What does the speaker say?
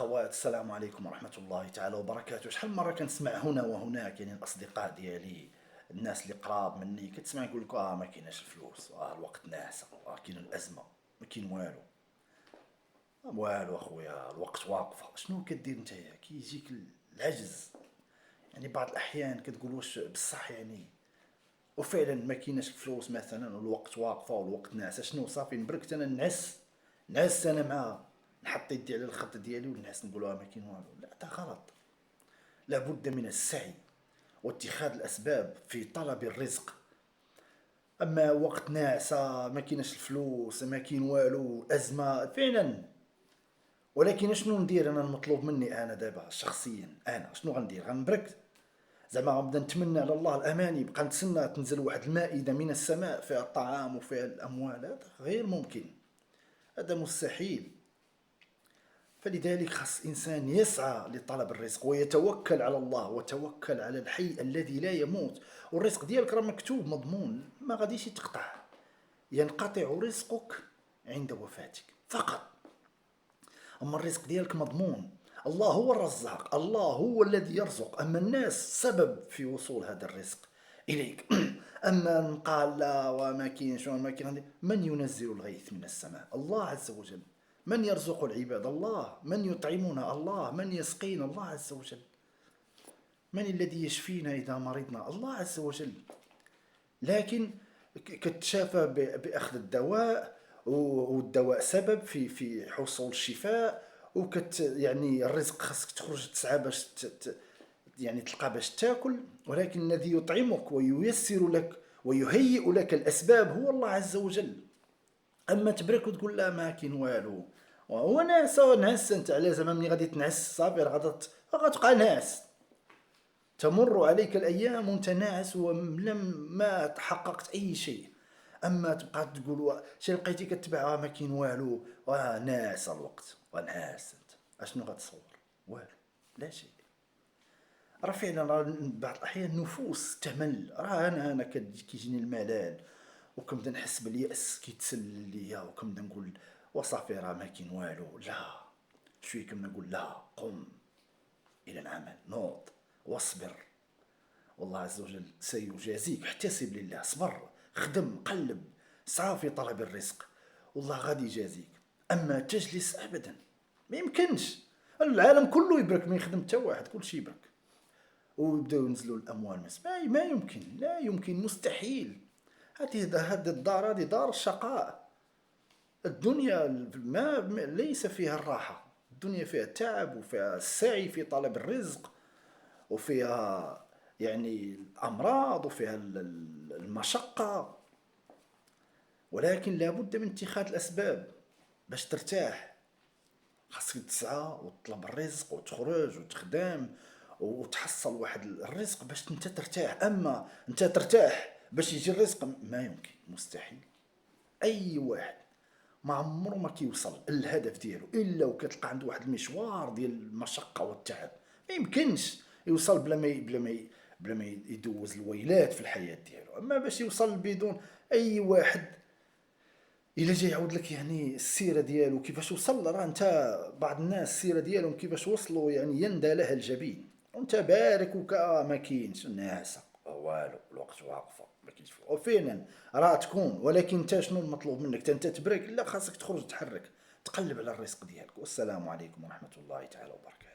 الأخوات، السلام عليكم ورحمة الله تعالى وبركاته. شحال من مرة كنسمع هنا وهناك، يعني الأصدقاء ديالي، الناس اللي قراب مني، كتسمع يقول لك ما كايناش الفلوس، الوقت ناعسة، كاين الأزمة، ما كاين والو. والو أخويا، الوقت واقفة. شنو كدير نتايا؟ كيجيك العجز. يعني بعض الأحيان كتقول واش بصح يعني، وفعلا ما كايناش الفلوس مثلا، والوقت واقفة والوقت ناعسة. شنو صافي نبركت أنا نعس أنا مع نحط يدي على الخط ديالي ونعس نقول ما كاين والو؟ لا، هذا غلط. لابد من السعي واتخاذ الأسباب في طلب الرزق. أما وقت ناعسة ما كايناش الفلوس، ما كاين والو، أزمة فعلا. ولكن شنو ندير أنا؟ المطلوب مني أنا دابا شخصيا، أنا شنو غندير؟ غنبرك؟ زعما غنبدا نتمنى على الله الأماني، بقى نتسنى تنزل واحد المائدة من السماء فيها الطعام وفيها الأموال؟ هذا غير ممكن، هذا مستحيل. فلذلك خص إنسان يسعى لطلب الرزق ويتوكل على الله وتوكل على الحي الذي لا يموت. والرزق ديالك راه مكتوب مضمون، ما غاديش يتقطع. ينقطع رزقك عند وفاتك فقط. أما الرزق ديالك مضمون. الله هو الرزاق، الله هو الذي يرزق، أما الناس سبب في وصول هذا الرزق إليك. أما قال لا وما كاينش وما كاين، من ينزل الغيث من السماء؟ الله عز وجل. من يرزق العباد؟ الله. من يطعمنا؟ الله. من يسقينا؟ الله عز وجل. من الذي يشفينا إذا مرضنا؟ الله عز وجل. لكن كتشافى بأخذ الدواء، والدواء سبب في حصول الشفاء. يعني الرزق خاصك تخرج تسعى باش يعني تلقى باش تاكل. ولكن الذي يطعمك وييسر لك ويهيئ لك الأسباب هو الله عز وجل. أما تبرك وتقول لا ما كاين والو، وهو نعس انت على زعما ملي غادي تنعس صافي غتبقى ناعس. تمر عليك الأيام وانت ناعس ولم ما تحققت أي شيء. أما تبقى تقول شي لقيتي كتبع ما كاين والو، وناس الوقت وناس انت، اشنو غتصور؟ والو، لا شيء. راه فعلا بعض الأحيان النفوس تمل. راه أنا كيجيني الملل وكنبدا نحس باليأس كيتسلل ليا، وكنبدا نقول وصافي راه ما كاين والو. لا، شويه كنبدا نقول لا، قم إلى العمل، نوض واصبر، والله عز وجل سيجازيك. احتسب لله، صبر، خدم، قلب، سعى في طلب الرزق، والله غادي يجازيك. أما تجلس أبدا، ما يمكنش. العالم كله يبرك، ما يخدم حتى واحد، كل شيء يبرك ويبداو ينزلوا الأموال. ما يمكن، لا يمكن، مستحيل. هذه الدار، هذه دار الشقاء. الدنيا ليس فيها الراحة. الدنيا فيها التعب وفيها السعي في طلب الرزق، وفيها يعني الأمراض وفيها المشقة. ولكن لابد من اتخاذ الأسباب باش ترتاح. خاصك تسعى وتطلب الرزق وتخرج وتخدم وتحصل واحد الرزق باش انت ترتاح. اما انت ترتاح باش يجي الرزق، ما يمكن، مستحيل. اي واحد ما عمره ما كيوصل الهدف ديالو الا وكتلقى عنده واحد المشوار ديال المشقه والتعب. ما يمكنش يوصل بلا ما يدوز الويلات في الحياه ديالو. اما باش يوصل بدون اي واحد الا جاي يعاود لك يعني السيره ديالو كيفاش وصل، راه انت بعض الناس السيره ديالهم كيفاش وصلوا يعني يندى لها الجبين، وانت بارك وكا ما كاينش ناعسه والو، الوقت واقفه، ما كاينش. وفعلا راه تكون، ولكن انت شنو المطلوب منك؟ انت تبرك؟ لا، خاصك تخرج تحرك، تقلب على الرزق ديالك. والسلام عليكم ورحمه الله تعالى وبركاته.